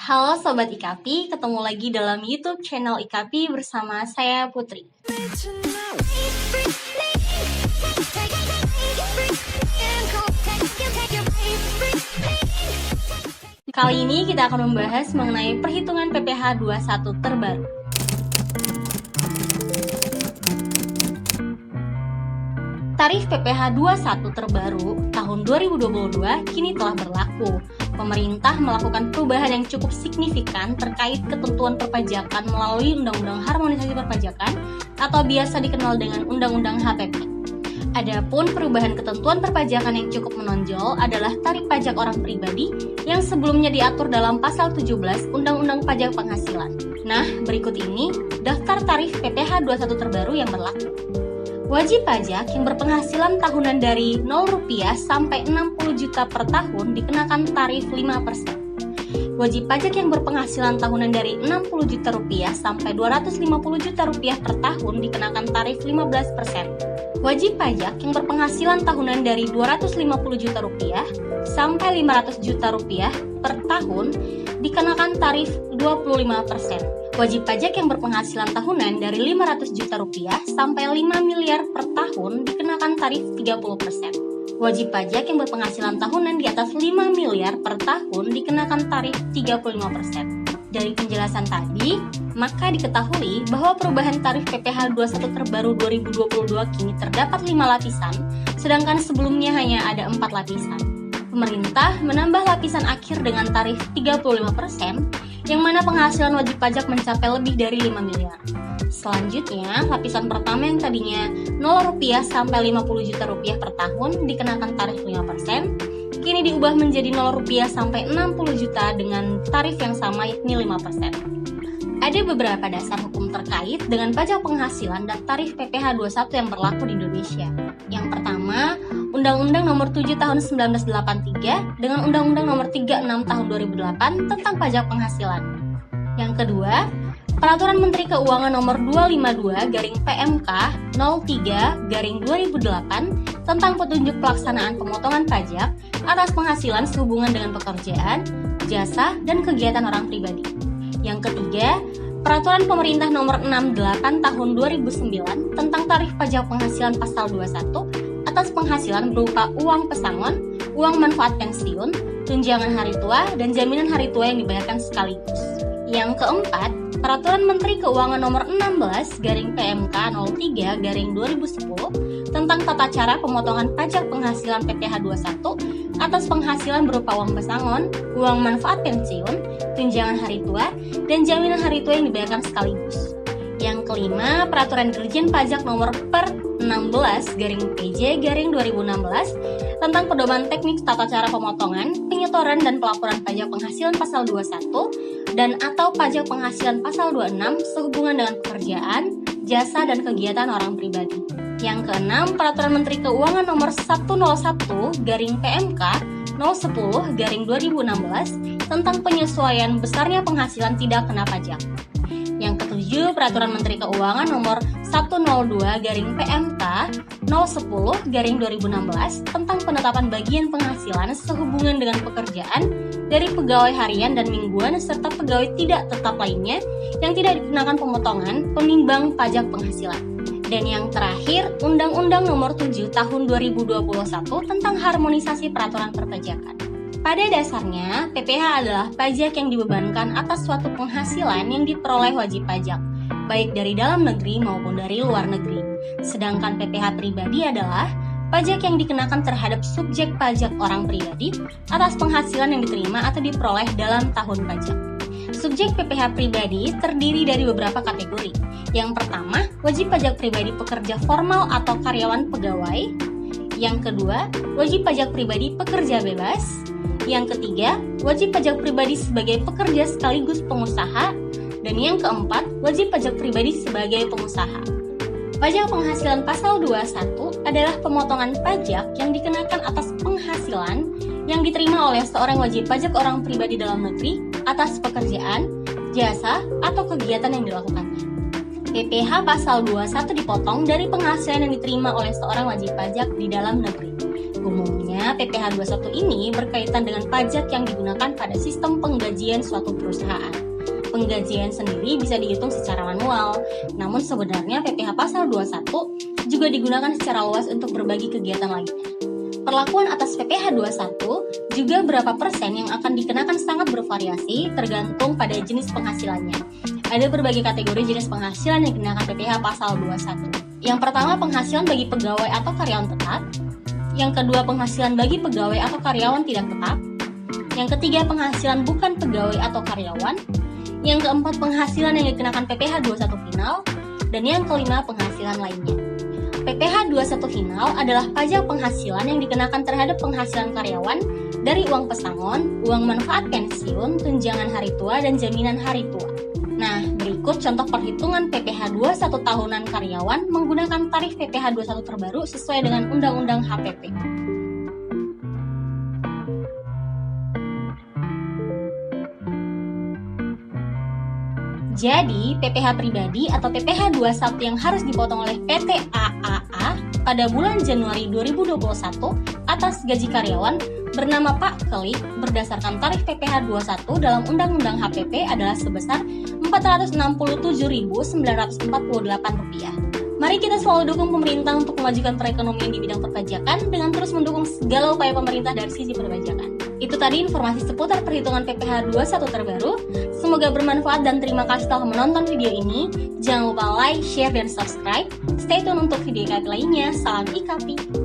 Halo Sobat IKAPI, ketemu lagi dalam YouTube channel IKAPI bersama saya Putri. Kali ini kita akan membahas mengenai perhitungan PPh 21 terbaru. Tarif PPh 21 terbaru tahun 2022 kini telah berlaku. Pemerintah melakukan perubahan yang cukup signifikan terkait ketentuan perpajakan melalui Undang-Undang Harmonisasi Perpajakan atau biasa dikenal dengan Undang-Undang HPP. Adapun perubahan ketentuan perpajakan yang cukup menonjol adalah tarif pajak orang pribadi yang sebelumnya diatur dalam pasal 17 Undang-Undang Pajak Penghasilan. Nah, berikut ini daftar tarif PPh 21 terbaru yang berlaku. Wajib pajak yang berpenghasilan tahunan dari Rp0 sampai 60 juta per tahun dikenakan tarif 5%. Wajib pajak yang berpenghasilan tahunan dari Rp60 juta sampai Rp250 juta per tahun dikenakan tarif 15%. Wajib pajak yang berpenghasilan tahunan dari Rp250 juta sampai Rp500 juta per tahun dikenakan tarif 25%. Wajib pajak yang berpenghasilan tahunan dari Rp500 juta sampai 5 miliar per tahun dikenakan tarif 30%. Wajib pajak yang berpenghasilan tahunan di atas 5 miliar per tahun dikenakan tarif 35%. Dari penjelasan tadi, maka diketahui bahwa perubahan tarif PPh 21 terbaru 2022 kini terdapat 5 lapisan, sedangkan sebelumnya hanya ada 4 lapisan. Pemerintah menambah lapisan akhir dengan tarif 35%, yang mana penghasilan wajib pajak mencapai lebih dari 5 miliar. Selanjutnya, lapisan pertama yang tadinya Rp0 sampai Rp50 juta per tahun dikenakan tarif 5%, kini diubah menjadi Rp0 sampai 60 juta dengan tarif yang sama yakni 5%. Ada beberapa dasar hukum terkait dengan pajak penghasilan dan tarif PPh 21 yang berlaku di Indonesia. Yang pertama, Undang-Undang Nomor 7 Tahun 1983 dengan Undang-Undang Nomor 36 Tahun 2008 tentang pajak penghasilan. Yang kedua, Peraturan Menteri Keuangan Nomor 252/PMK 03/2008 tentang petunjuk pelaksanaan pemotongan pajak atas penghasilan sehubungan dengan pekerjaan, jasa, dan kegiatan orang pribadi. Yang ketiga, Peraturan Pemerintah Nomor 68 Tahun 2009 tentang tarif pajak penghasilan pasal 21 atas penghasilan berupa uang pesangon, uang manfaat pensiun, tunjangan hari tua, dan jaminan hari tua yang dibayarkan sekaligus. Yang keempat, Peraturan Menteri Keuangan Nomor 16/PMK 03/2010 tentang tata cara pemotongan pajak penghasilan PPh 21 atas penghasilan berupa uang pesangon, uang manfaat pensiun, tunjangan hari tua, dan jaminan hari tua yang dibayarkan sekaligus. Yang kelima, Peraturan Dirjen Pajak Nomor per 16/PJ/2016 tentang pedoman teknik tata cara pemotongan, penyetoran, dan pelaporan pajak penghasilan pasal 21 dan atau pajak penghasilan pasal 26 sehubungan dengan pekerjaan, jasa, dan kegiatan orang pribadi. Yang keenam, Peraturan Menteri Keuangan Nomor 101/PMK 010/2016 tentang penyesuaian besarnya penghasilan tidak kena pajak. Yang ketujuh, Peraturan Menteri Keuangan Nomor 102/PMK 010/2016 tentang penetapan bagian penghasilan sehubungan dengan pekerjaan dari pegawai harian dan mingguan serta pegawai tidak tetap lainnya yang tidak dikenakan pemotongan penimbang pajak penghasilan. Dan yang terakhir, Undang-Undang Nomor 7 Tahun 2021 tentang harmonisasi peraturan perpajakan. Pada dasarnya, PPh adalah pajak yang dibebankan atas suatu penghasilan yang diperoleh wajib pajak, baik dari dalam negeri maupun dari luar negeri. Sedangkan PPh pribadi adalah pajak yang dikenakan terhadap subjek pajak orang pribadi atas penghasilan yang diterima atau diperoleh dalam tahun pajak. Subjek PPh pribadi terdiri dari beberapa kategori. Yang pertama, wajib pajak pribadi pekerja formal atau karyawan pegawai. Yang kedua, wajib pajak pribadi pekerja bebas. Yang ketiga, wajib pajak pribadi sebagai pekerja sekaligus pengusaha. Dan yang keempat, wajib pajak pribadi sebagai pengusaha. Pajak penghasilan pasal 21 adalah pemotongan pajak yang dikenakan atas penghasilan yang diterima oleh seorang wajib pajak orang pribadi dalam negeri atas pekerjaan, jasa, atau kegiatan yang dilakukannya. PPh pasal 21 dipotong dari penghasilan yang diterima oleh seorang wajib pajak di dalam negeri. Umumnya, PPh 21 ini berkaitan dengan pajak yang digunakan pada sistem penggajian suatu perusahaan. Penggajian sendiri bisa dihitung secara manual, namun sebenarnya PPh pasal 21 juga digunakan secara luas untuk berbagai kegiatan lainnya. Perlakuan atas PPh 21 juga berapa persen yang akan dikenakan sangat bervariasi tergantung pada jenis penghasilannya. Ada berbagai kategori jenis penghasilan yang dikenakan PPh pasal 21. Yang pertama, penghasilan bagi pegawai atau karyawan tetap. Yang kedua, penghasilan bagi pegawai atau karyawan tidak tetap. Yang ketiga, penghasilan bukan pegawai atau karyawan. Yang keempat, penghasilan yang dikenakan PPh 21 final. Dan yang kelima, penghasilan lainnya. PPh 21 final adalah pajak penghasilan yang dikenakan terhadap penghasilan karyawan dari uang pesangon, uang manfaat pensiun, tunjangan hari tua, dan jaminan hari tua. Nah, berikut contoh perhitungan PPh 21 tahunan karyawan menggunakan tarif PPh 21 terbaru sesuai dengan Undang-Undang HPP. Jadi, PPh pribadi atau PPh 21 yang harus dipotong oleh PT AAA pada bulan Januari 2021 atas gaji karyawan bernama Pak Kelik berdasarkan tarif PPh 21 dalam Undang-Undang HPP adalah sebesar Rp467.948. Mari kita selalu dukung pemerintah untuk memajukan perekonomian di bidang perpajakan dengan terus mendukung segala upaya pemerintah dari sisi perpajakan. Itu tadi informasi seputar perhitungan PPh 21 terbaru. Semoga bermanfaat dan terima kasih telah menonton video ini. Jangan lupa like, share, dan subscribe. Stay tune untuk video kami lainnya. Salam IKP.